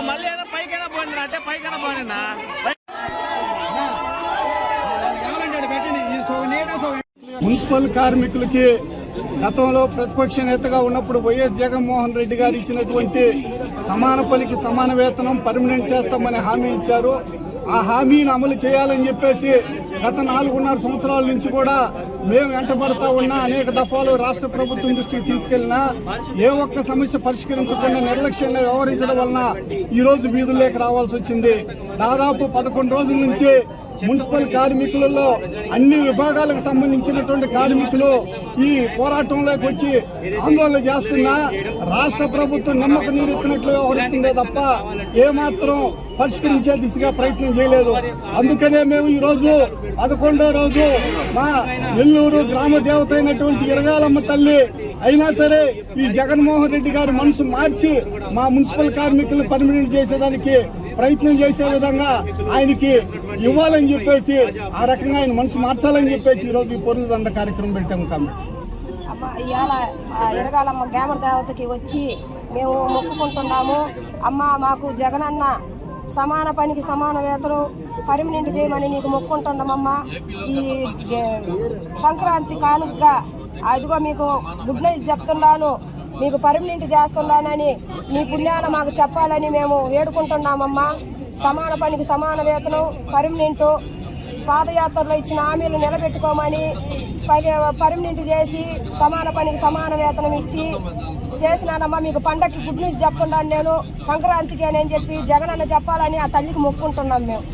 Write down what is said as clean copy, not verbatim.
మళ్ళీ పైకైనా పోయినా అంటే పైకైనా పోయినా మున్సిపల్ కార్మికులకి గతంలో ప్రతిపక్ష నేతగా ఉన్నప్పుడు వైఎస్ జగన్మోహన్ రెడ్డి గారు ఇచ్చినటువంటి సమాన పనికి సమాన వేతనం పర్మనెంట్ చేస్తామని హామీ ఇచ్చారు. ఆ హామీని అమలు చేయాలని చెప్పేసి గత 4.5 సంవత్సరాల నుంచి కూడా మేము వెంటబడతా ఉన్నా అనేక దఫాలు రాష్ట్ర ప్రభుత్వం దృష్టికి తీసుకెళ్లినా ఏ ఒక్క సమస్య పరిష్కరించకుండా నిర్లక్ష్యంగా వ్యవహరించడం వలన ఈ రోజు వీధుల్లోకి రావాల్సి వచ్చింది. దాదాపు 11 రోజుల నుంచి మున్సిపల్ కార్మికులలో అన్ని విభాగాలకు సంబంధించినటువంటి కార్మికులు ఈ పోరాటంలోకి వచ్చి ఆందోళన చేస్తున్నా రాష్ట్ర ప్రభుత్వం నిమ్మక నీరెత్తినట్లు వ్యవహరిస్తుందే తప్ప ఏమాత్రం పరిష్కరించే దిశగా ప్రయత్నం చేయలేదు. అందుకనే మేము ఈ రోజు 11వ రోజు మా నెల్లూరు గ్రామ దేవత అయినటువంటి ఇరగాలమ్మ తల్లి అయినా సరే ఈ జగన్మోహన్ రెడ్డి గారి మనసు మార్చి మా మున్సిపల్ కార్మికులను పర్మనెంట్ చేసేదానికి ప్రయత్నం చేసే విధంగా ఆయనకి ఇవ్వాలని చెప్పేసి ఆ రకంగా ఆయన మనసు మార్చాలని చెప్పేసి ఈరోజు ఈ పొరుల దండ కార్యక్రమం పెట్టాము. ఇవాళ ఇరగాలమ్మ గ్రామ దేవతకి వచ్చి మేము మొక్కుకుంటున్నాము. అమ్మ మాకు జగనన్న సమాన పనికి సమాన వేతనం పర్మనెంట్ చేయమని నీకు మొక్కుంటున్నామమ్మా. ఈ సంక్రాంతి కానుకగా అదిగో మీకు గుడ్ నైట్ చెప్తున్నాను, మీకు పర్మనెంట్ చేస్తున్నానని నీ పుణ్యాన మాకు చెప్పాలని మేము వేడుకుంటున్నామమ్మా. సమాన పనికి సమాన వేతనం పర్మనెంట్ పాదయాత్రలో ఇచ్చిన హామీలు నిలబెట్టుకోమని పర్మనెంట్ చేసి సమాన పనికి సమాన వేతనం ఇచ్చి చేసినానమ్మా. మీకు పండగకి గుడ్ న్యూస్ చెప్తున్నాను నేను సంక్రాంతికి అని చెప్పి జగనన్న చెప్పాలని ఆ తల్లికి మొక్కుంటున్నాం మేము.